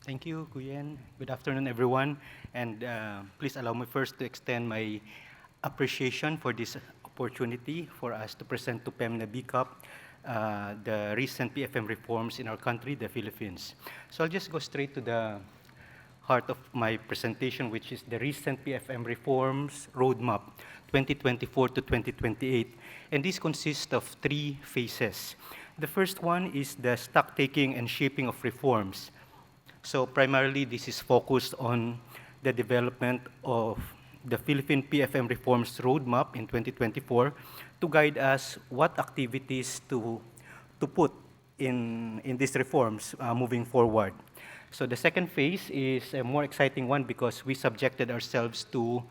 Thank you, Guyen. Good afternoon, everyone. And please allow me first to extend my appreciation for this opportunity for us to present to PEMNA BCOP the recent PFM reforms in our country, the Philippines. So I'll just go straight to the heart of my presentation, which is the recent PFM reforms roadmap 2024 to 2028. And this consists of three phases. The first one is the stock-taking and shaping of reforms. So primarily, this is focused on the development of the Philippine PFM reforms roadmap in 2024 to guide us what activities to put in these reforms moving forward. So the second phase is a more exciting one because we subjected ourselves to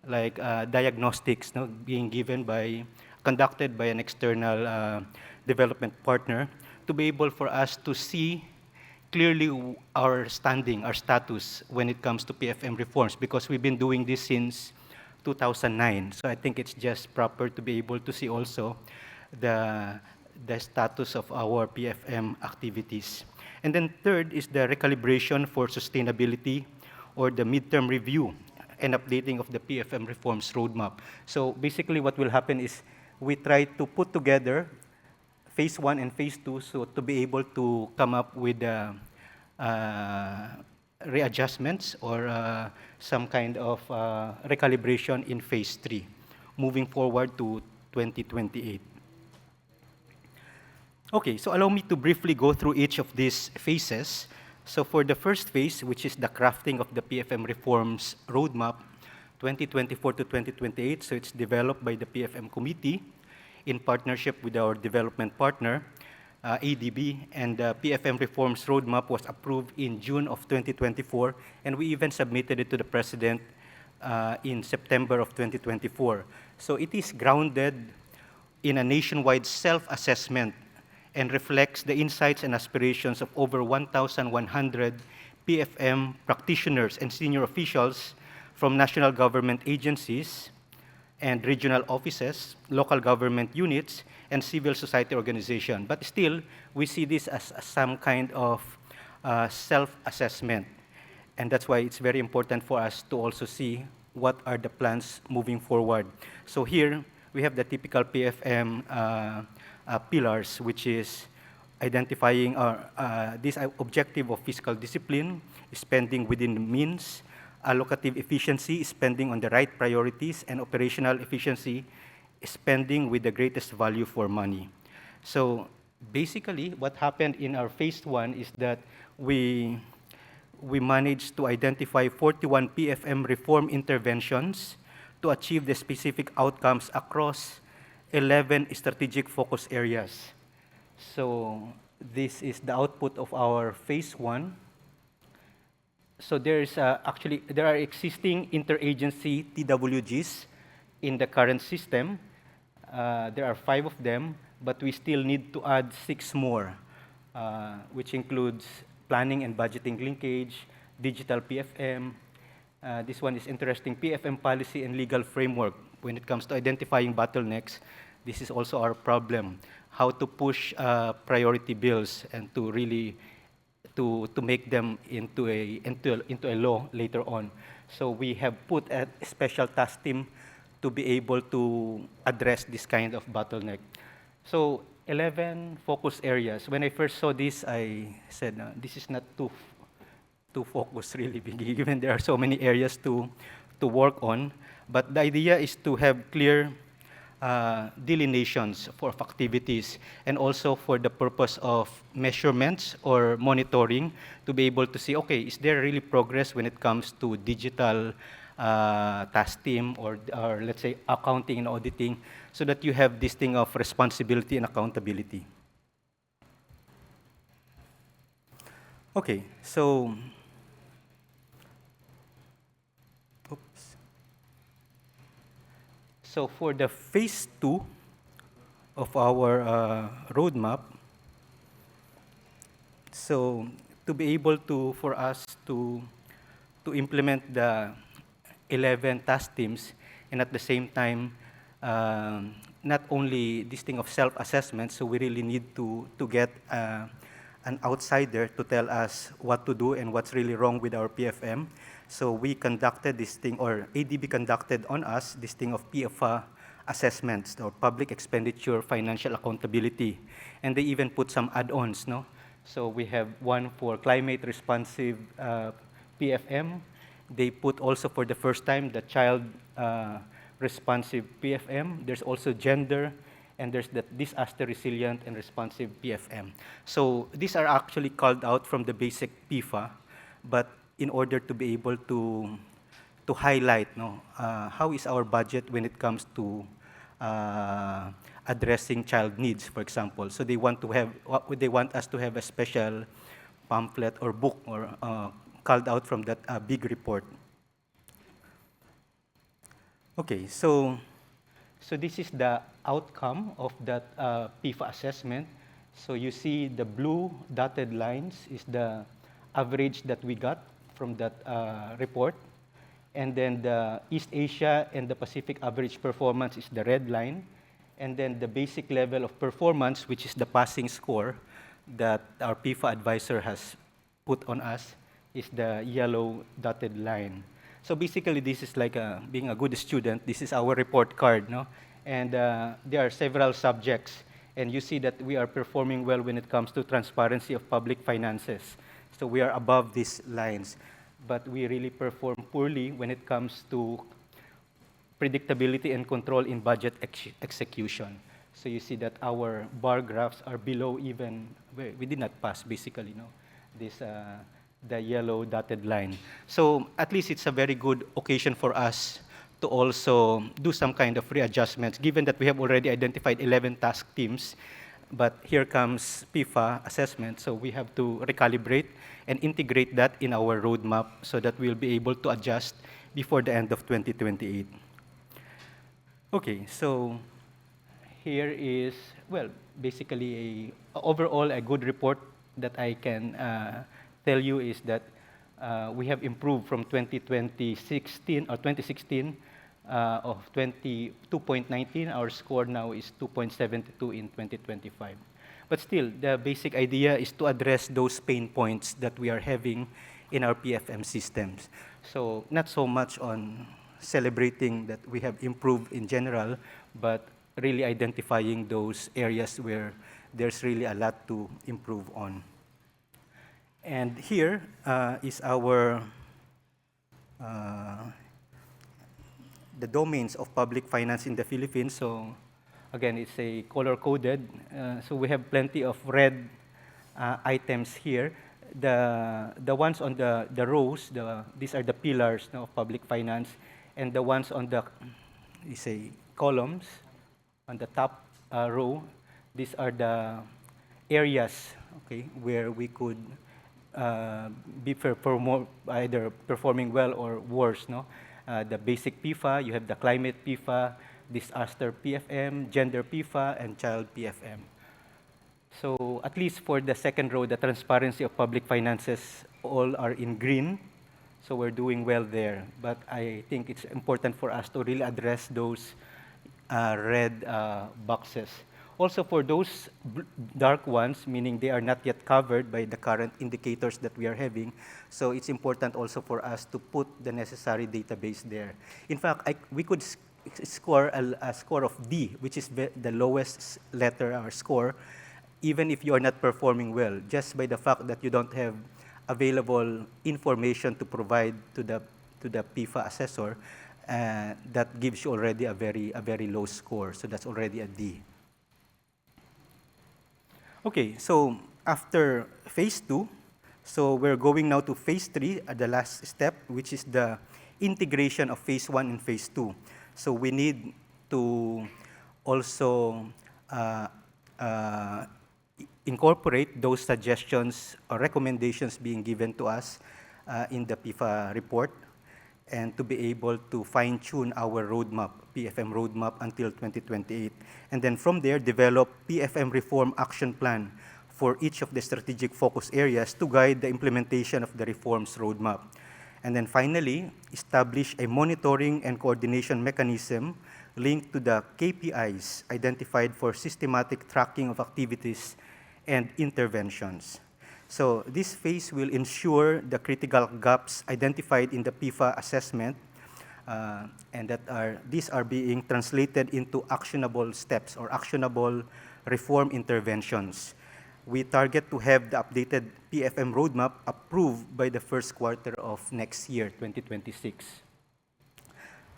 diagnostics being conducted by an external development partner to be able for us to see clearly our status when it comes to PFM reforms, because we've been doing this since 2009. So I think it's just proper to be able to see also the status of our PFM activities. And then third is the recalibration for sustainability, or the midterm review and updating of the PFM reforms roadmap. So basically what will happen is we try to put together phase 1 and phase 2, so to be able to come up with readjustments or some kind of recalibration in phase 3, moving forward to 2028. Okay, so allow me to briefly go through each of these phases. So for the first phase, which is the crafting of the PFM reforms roadmap 2024 to 2028, so it's developed by the PFM committee in partnership with our development partner, ADB, and the PFM reforms roadmap was approved in June of 2024, and we even submitted it to the President in September of 2024. So it is grounded in a nationwide self-assessment and reflects the insights and aspirations of over 1,100 PFM practitioners and senior officials from national government agencies and regional offices, local government units, and civil society organization. But still, we see this as some kind of self-assessment. And that's why it's very important for us to also see what are the plans moving forward. So here, we have the typical PFM pillars, which is identifying this objective of fiscal discipline, spending within the means, allocative efficiency, spending on the right priorities, and operational efficiency, spending with the greatest value for money. So basically, what happened in our phase 1 is that we managed to identify 41 PFM reform interventions to achieve the specific outcomes across 11 strategic focus areas. So this is the output of our phase 1. So there are existing interagency TWGs in the current system. There are 5 of them, but we still need to add 6 more, which includes planning and budgeting linkage, digital PFM. This one is interesting, PFM policy and legal framework. When it comes to identifying bottlenecks, this is also our problem, how to push priority bills and to really to make them into a law later on. So we have put a special task team to be able to address this kind of bottleneck. So 11 focus areas. When I first saw this, I said, no, this is not too focused really, given there are so many areas to work on. But the idea is to have clear delineations for activities, and also for the purpose of measurements or monitoring, to be able to see, okay, is there really progress when it comes to digital task team or let's say accounting and auditing, so that you have this thing of responsibility and accountability. Okay, so So for the phase 2 of our roadmap, so to be able for us to implement the 11 task teams, and at the same time, not only this thing of self-assessment, so we really need to get an outsider to tell us what to do and what's really wrong with our PFM. So we conducted this thing, or ADB conducted on us this thing of PFA assessments, or public expenditure financial accountability. And they even put some add-ons, no? So we have one for climate responsive PFM. They put also for the first time the child responsive PFM. There's also gender, and there's the disaster resilient and responsive PFM. So these are actually called out from the basic PFA, but in order to be able to highlight, no, how is our budget when it comes to addressing child needs, for example. So they want us to have a special pamphlet or book, or called out from that big report. Okay, so this is the outcome of that PFA assessment. So you see the blue dotted lines is the average that we got from that report. And then the East Asia and the Pacific average performance is the red line. And then the basic level of performance, which is the passing score that our PFA advisor has put on us, is the yellow dotted line. So basically, this is like being a good student. This is our report card, no? And there are several subjects. And you see that we are performing well when it comes to transparency of public finances. So we are above these lines. But we really perform poorly when it comes to predictability and control in budget execution. So you see that our bar graphs are below even, we did not pass basically, no? This, the yellow dotted line. So at least it's a very good occasion for us to also do some kind of readjustments, given that we have already identified 11 task teams, but here comes PFA assessment, so we have to recalibrate and integrate that in our roadmap so that we'll be able to adjust before the end of 2028. Okay, so here is, well, basically overall a good report that I can tell you is that we have improved from 2016 of 2.19. Our score now is 2.72 in 2025. But still, the basic idea is to address those pain points that we are having in our PFM systems. So not so much on celebrating that we have improved in general, but really identifying those areas where there's really a lot to improve on. And here is our the domains of public finance in the Philippines. So again, it's a color-coded. So we have plenty of red items here. The ones on the rows, these are the pillars, no, of public finance, and the ones on the columns on the top row, these are the areas, okay, where we could be either performing well or worse, no? The basic PFA, you have the climate PFA, disaster PFM, gender PFA, and child PFM. So at least for the second row, the transparency of public finances, all are in green. So we're doing well there. But I think it's important for us to really address those red boxes. Also for those dark ones, meaning they are not yet covered by the current indicators that we are having, so it's important also for us to put the necessary database there. In fact, we could score a score of D, which is the lowest letter or score, even if you are not performing well, just by the fact that you don't have available information to provide to the PFA assessor, that gives you already a very low score. So that's already a D. Okay, so after phase 2, so we're going now to phase 3, the last step, which is the integration of phase 1 and phase 2. So we need to also incorporate those suggestions or recommendations being given to us in the PFA report, and to be able to fine-tune our roadmap, PFM roadmap, until 2028. And then from there, develop PFM reform action plan for each of the strategic focus areas to guide the implementation of the reforms roadmap. And then finally, establish a monitoring and coordination mechanism linked to the KPIs identified for systematic tracking of activities and interventions. So this phase will ensure the critical gaps identified in the PIFA assessment and these are being translated into actionable steps or actionable reform interventions. We target to have the updated PFM roadmap approved by the first quarter of next year, 2026.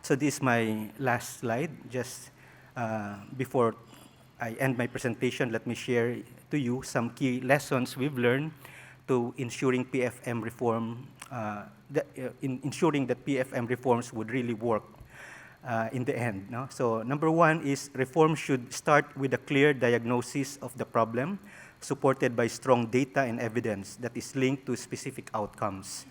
So this is my last slide. Just before I end my presentation, let me share to you some key lessons we've learned to ensuring PFM reform, in ensuring that PFM reforms would really work in the end. No? So number one is reform should start with a clear diagnosis of the problem, supported by strong data and evidence that is linked to specific outcomes.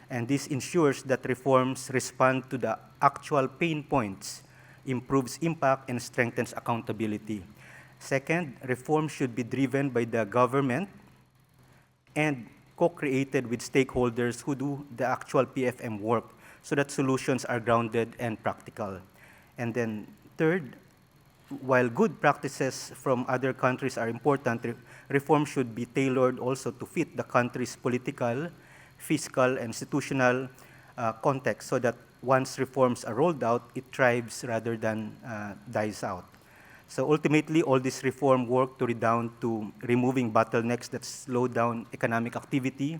And this ensures that reforms respond to the actual pain points, improves impact, and strengthens accountability. Second, reform should be driven by the government and co-created with stakeholders who do the actual PFM work so that solutions are grounded and practical. And then third, while good practices from other countries are important, reform should be tailored also to fit the country's political, fiscal, and institutional context so that once reforms are rolled out, it thrives rather than dies out. So ultimately, all this reform work to redound to removing bottlenecks that slow down economic activity,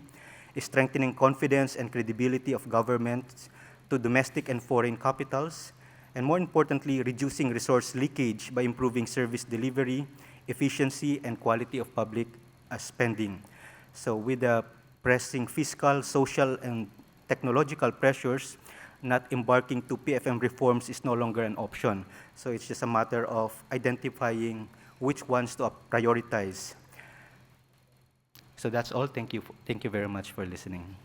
strengthening confidence and credibility of governments to domestic and foreign capitals, and more importantly, reducing resource leakage by improving service delivery, efficiency, and quality of public spending. So with the pressing fiscal, social, and technological pressures, not embarking to PFM reforms is no longer an option. So it's just a matter of identifying which ones to prioritize. So that's all. Thank you very much for listening.